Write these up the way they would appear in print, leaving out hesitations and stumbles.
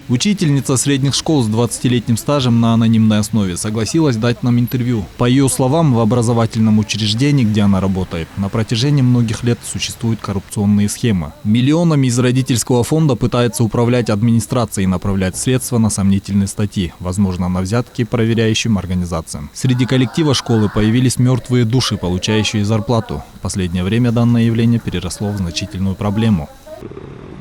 Учительница средних школ с 20-летним стажем на анонимной основе согласилась дать нам интервью. По ее словам, в образовательном учреждении, где она работает, на протяжении многих лет существуют коррупционные схемы. Миллионами из родительского фонда пытается управлять администрацией и направлять средства на сомнительные статьи, возможно, на взятки проверяющим организациям. Среди коллектива школы появились мертвые души, получающие зарплату. В последнее время данное явление переросло в значительную проблему.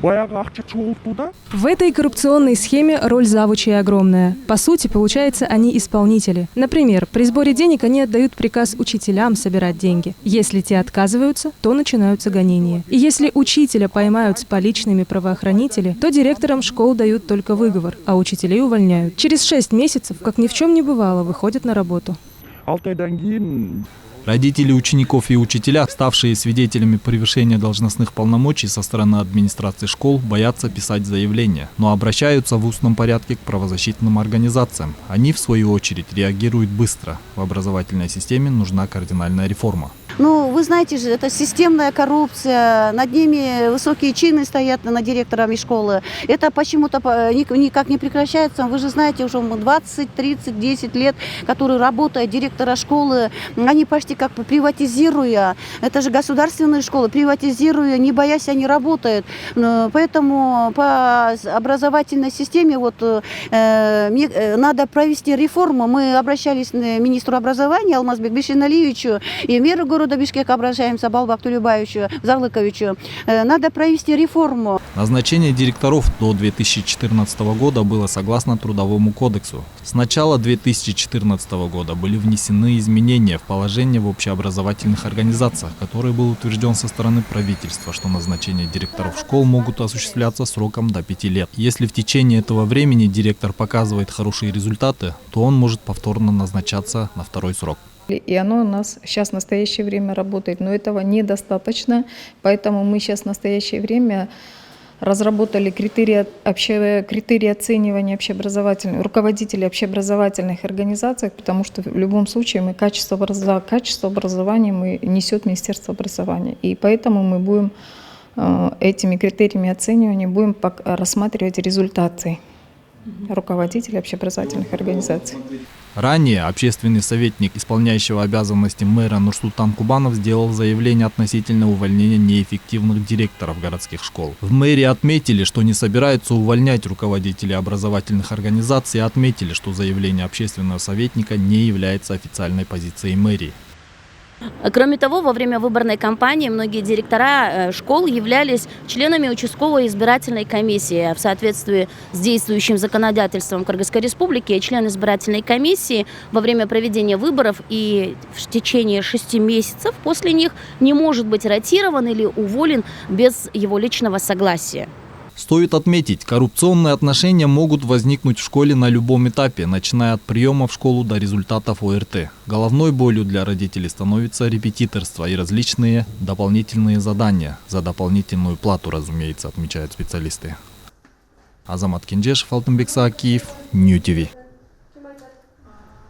В этой коррупционной схеме роль завучей огромная. По сути, получается, они исполнители. Например, при сборе денег они отдают приказ учителям собирать деньги. Если те отказываются, то начинаются гонения. И если учителя поймают с поличными правоохранители, то директорам школ дают только выговор, а учителей увольняют. Через 6 месяцев, как ни в чем не бывало, выходят на работу. Родители учеников и учителя, ставшие свидетелями превышения должностных полномочий со стороны администрации школ, боятся писать заявления, но обращаются в устном порядке к правозащитным организациям. Они, в свою очередь, реагируют быстро. В образовательной системе нужна кардинальная реформа. Ну, вы знаете же, это системная коррупция, над ними высокие чины стоят, над директорами школы. Это почему-то никак не прекращается. Вы же знаете, уже 20, 30, 10 лет, которые работают директора школы, они почти как бы приватизируя, это же государственные школы, приватизируя, не боясь, они работают. Поэтому по образовательной системе надо провести реформу. Мы обращались к министру образования Алмазбеку Бишеналиевичу и мэру города Бишкек обращаемся, Балбакту Любаевичу, Зарлыковичу. Надо провести реформу. Назначение директоров до 2014 года было согласно Трудовому кодексу. С начала 2014 года были внесены изменения в положение в общеобразовательных организациях, который был утвержден со стороны правительства, что назначение директоров школ могут осуществляться сроком до 5 лет. Если в течение этого времени директор показывает хорошие результаты, то он может повторно назначаться на второй срок. И оно у нас сейчас в настоящее время работает, но этого недостаточно, поэтому мы сейчас в настоящее время разработали критерии оценивания руководителей общеобразовательных организаций, потому что в любом случае качество образования несет Министерство образования. И поэтому мы будем этими критериями оценивания будем рассматривать результаты руководителей общеобразовательных организаций. Ранее общественный советник исполняющего обязанности мэра Нурсултан Кубанов сделал заявление относительно увольнения неэффективных директоров городских школ. В мэрии отметили, что не собираются увольнять руководителей образовательных организаций, и отметили, что заявление общественного советника не является официальной позицией мэрии. Кроме того, во время выборной кампании многие директора школ являлись членами участковой избирательной комиссии. В соответствии с действующим законодательством Кыргызской республики, член избирательной комиссии во время проведения выборов и в течение 6 месяцев после них не может быть ротирован или уволен без его личного согласия. Стоит отметить, коррупционные отношения могут возникнуть в школе на любом этапе, начиная от приема в школу до результатов ОРТ. Головной болью для родителей становится репетиторство и различные дополнительные задания. За дополнительную плату, разумеется, отмечают специалисты. Азамат Кенжешев, Алтынбек Саакиев, Нью ТВ.